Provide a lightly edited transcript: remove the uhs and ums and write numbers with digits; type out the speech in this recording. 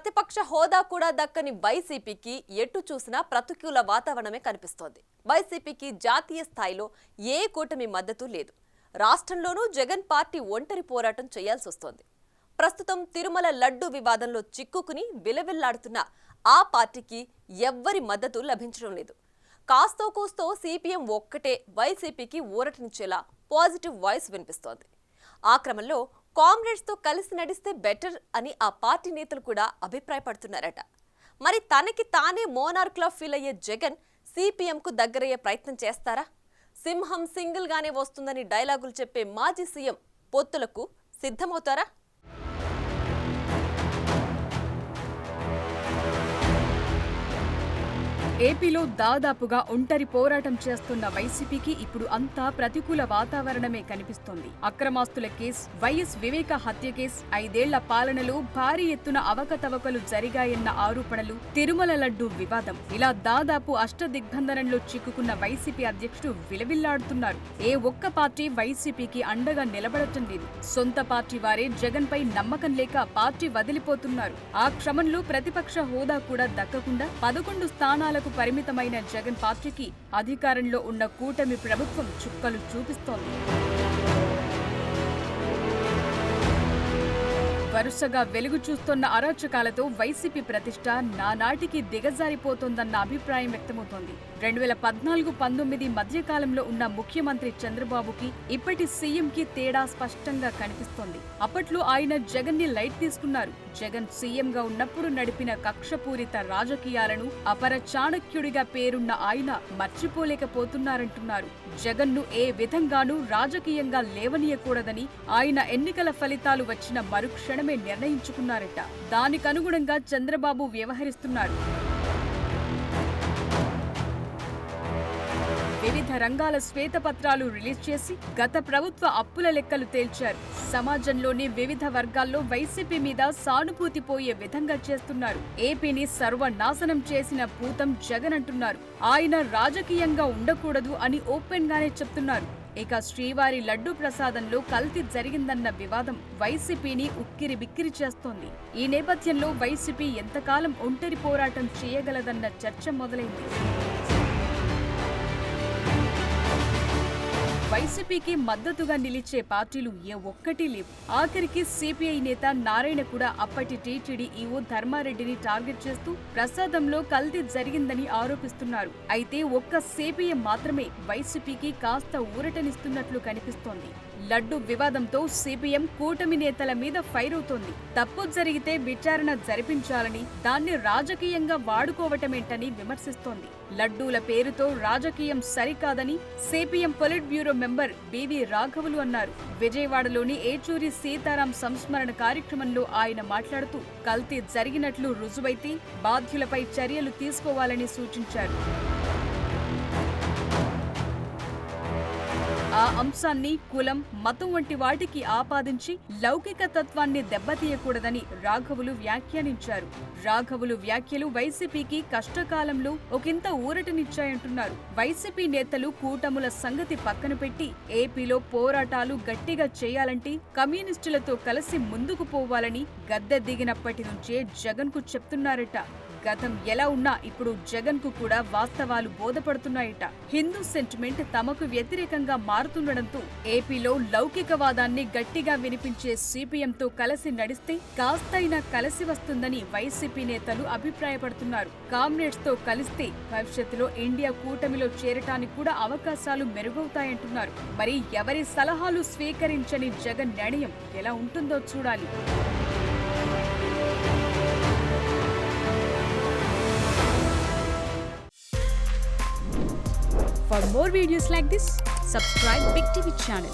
ప్రతిపక్ష హోదా కూడా దక్కని వైసీపీకి ఎటు చూసినా ప్రతికూల వాతావరణమే కనిపిస్తోంది. వైసీపీకి జాతీయ స్థాయిలో ఏ కూటమి మద్దతు లేదు. రాష్ట్రంలోనూ జగన్ పార్టీ ఒంటరి పోరాటం చేయాల్సి వస్తోంది. ప్రస్తుతం తిరుమల లడ్డు వివాదంలో చిక్కుకుని విలవిల్లాడుతున్న ఆ పార్టీకి ఎవ్వరి మద్దతు లభించడం లేదు. కాస్తో కూస్తో సిపిఎం ఒక్కటే వైసీపీకి ఊరటనిచ్చేలా పాజిటివ్ వాయిస్ వినిపిస్తోంది. ఆ క్రమంలో కామ్రేడ్స్తో కలిసి నడిస్తే బెటర్ అని ఆ పార్టీ నేతలు కూడా అభిప్రాయపడుతున్నారట. మరి తనకి తానే మోనార్క్లా ఫీల్ అయ్యే జగన్ సిపిఎంకు దగ్గరయ్యే ప్రయత్నం చేస్తారా? సింహం సింగిల్ గానే వస్తుందని డైలాగులు చెప్పే మాజీ సీఎం పొత్తులకు సిద్ధమవుతారా? ఏపీలో దాదాపుగా ఒంటరి పోరాటం చేస్తున్న వైసీపీకి ఇప్పుడు అంతా ప్రతికూల వాతావరణమే కనిపిస్తోంది. అక్రమాస్తుల కేసు, వైఎస్ వివేక హత్య కేసు, 5 ఏళ్ల పాలనలో భారీ ఎత్తున అవకతవకలు జరిగాయన్న ఆరోపణలు, తిరుమల లడ్డు వివాదం, ఇలా దాదాపు అష్టదిగ్బంధనంలో చిక్కుకున్న వైసీపీ అధ్యక్షుడు విలవిల్లాడుతున్నారు. ఏ ఒక్క పార్టీ వైసీపీకి అండగా నిలబడటం లేదు. సొంత పార్టీ వారే జగన్ పై నమ్మకం లేక పార్టీ వదిలిపోతున్నారు. ఆ క్రమంలో ప్రతిపక్ష హోదా కూడా దక్కకుండా 11 స్థానాలకు పరిమితమైన జగన్ పార్టీకి అధికారంలో ఉన్న కూటమి ప్రభుత్వం చుక్కలు చూపిస్తోంది. వరుసగా వెలుగు చూస్తున్న అరాచకాలతో వైసీపీ ప్రతిష్ట నానాటికి దిగజారిపోతోందన్న అభిప్రాయం వ్యక్తమవుతోంది. 2014-19 మధ్యకాలంలో ఉన్న ముఖ్యమంత్రి చంద్రబాబుకి ఇప్పటి సీఎంకి తేడా స్పష్టంగా కనిపిస్తోంది. అప్పట్లో ఆయన జగన్ ని లైట్ తీసుకున్నారు. జగన్ సీఎంగా ఉన్నప్పుడు నడిపిన కక్షపూరిత రాజకీయాలను అపర చాణక్యుడిగా పేరున్న ఆయన మర్చిపోలేకపోతున్నారంటున్నారు. జగన్ ను ఏ విధంగానూ రాజకీయంగా లేవనీయకూడదని ఆయన ఎన్నికల ఫలితాలు వచ్చిన మరుక్షణమే నిర్ణయించుకున్నారట. దానికనుగుణంగా చంద్రబాబు వ్యవహరిస్తున్నారు. వివిధ రంగాల శ్వేతపత్రాలు రిలీజ్ చేసి గత ప్రభుత్వ అప్పుల లెక్కలు తేల్చారు. సమాజంలోని వివిధ వర్గాల్లో వైసీపీ మీద సానుభూతి పోయే విధంగా చేస్తున్నారు. ఏపీని సర్వనాశనం చేసిన భూతం జగన్ అంటున్నారు. ఆయన రాజకీయంగా ఉండకూడదు అని ఓపెన్ గానే చెప్తున్నారు. ఇక శ్రీవారి లడ్డు ప్రసాదంలో కల్తీ జరిగిందన్న వివాదం వైసీపీని ఉక్కిరి బిక్కిరి చేస్తోంది. ఈ నేపథ్యంలో వైసీపీ ఎంతకాలం ఒంటరి పోరాటం చేయగలదన్న చర్చ మొదలైంది. వైసీపీకి మద్దతుగా నిలిచే పార్టీలు ఏ ఒక్కటీ లేవు. ఆఖరికి సిపిఐ నేత నారాయణ కూడా అప్పటి టీటీడీ ఈవో ధర్మారెడ్డిని టార్గెట్ చేస్తూ ప్రసాదంలో కల్తీ జరిగిందని ఆరోపిస్తున్నారు. అయితే ఒక్క సిపిఎం మాత్రమే వైసీపీకి కాస్త ఊరటనిస్తున్నట్లు కనిపిస్తోంది. లడ్డు వివాదంతో సిపిఎం కూటమి నేతల మీద ఫైర్ అవుతోంది. తప్పు జరిగితే విచారణ జరిపించాలని, దాన్ని రాజకీయంగా వాడుకోవటమేంటని విమర్శిస్తోంది. లడ్డూల పేరుతో రాజకీయం సరికాదని CPM polit bureau member B V రాఘవులు అన్నారు. విజయవాడలోని ఏచూరి సీతారాం సంస్మరణ కార్యక్రమంలో ఆయన మాట్లాడుతూ కల్తీ జరిగినట్లు రుజువైతే బాధ్యులపై చర్యలు తీసుకోవాలని సూచించారు. ఆ అంశాన్ని కులం, మతం వంటి వాటికి ఆపాదించి లౌకిక తత్వాన్ని దెబ్బతీయకూడదని రాఘవులు వ్యాఖ్యానించారు. రాఘవులు వ్యాఖ్యలు వైసీపీకి కష్టకాలంలో ఒకంత ఊరటనిచ్చాయంటున్నారు. వైసీపీ నేతలు కూటముల సంగతి పక్కన పెట్టి ఏపీలో పోరాటాలు గట్టిగా చేయాలంటే కమ్యూనిస్టులతో కలిసి ముందుకు పోవాలని గద్దె దిగినప్పటి నుంచే జగన్ కు చెప్తున్నారట. గతం ఎలా ఉన్నా ఇప్పుడు జగన్ కు కూడా వాస్తవాలు బోధపడుతున్నాయట. హిందూ సెంటిమెంట్ తమకు వ్యతిరేకంగా మారుతుండడంతో ఏపీలో లౌకికవాదాన్ని గట్టిగా వినిపించే సిపిఎంతో కలిసి నడిస్తే కాస్తైనా కలిసి వస్తుందని వైసీపీ నేతలు అభిప్రాయపడుతున్నారు. కామ్రేడ్స్ తో కలిస్తే భవిష్యత్తులో ఇండియా కూటమిలో చేరటానికి కూడా అవకాశాలు మెరుగవుతాయంటున్నారు. మరి ఎవరి సలహాలు స్వీకరించని జగన్ నిర్ణయం ఎలా ఉంటుందో చూడాలి. For more videos like this, subscribe Big TV channel.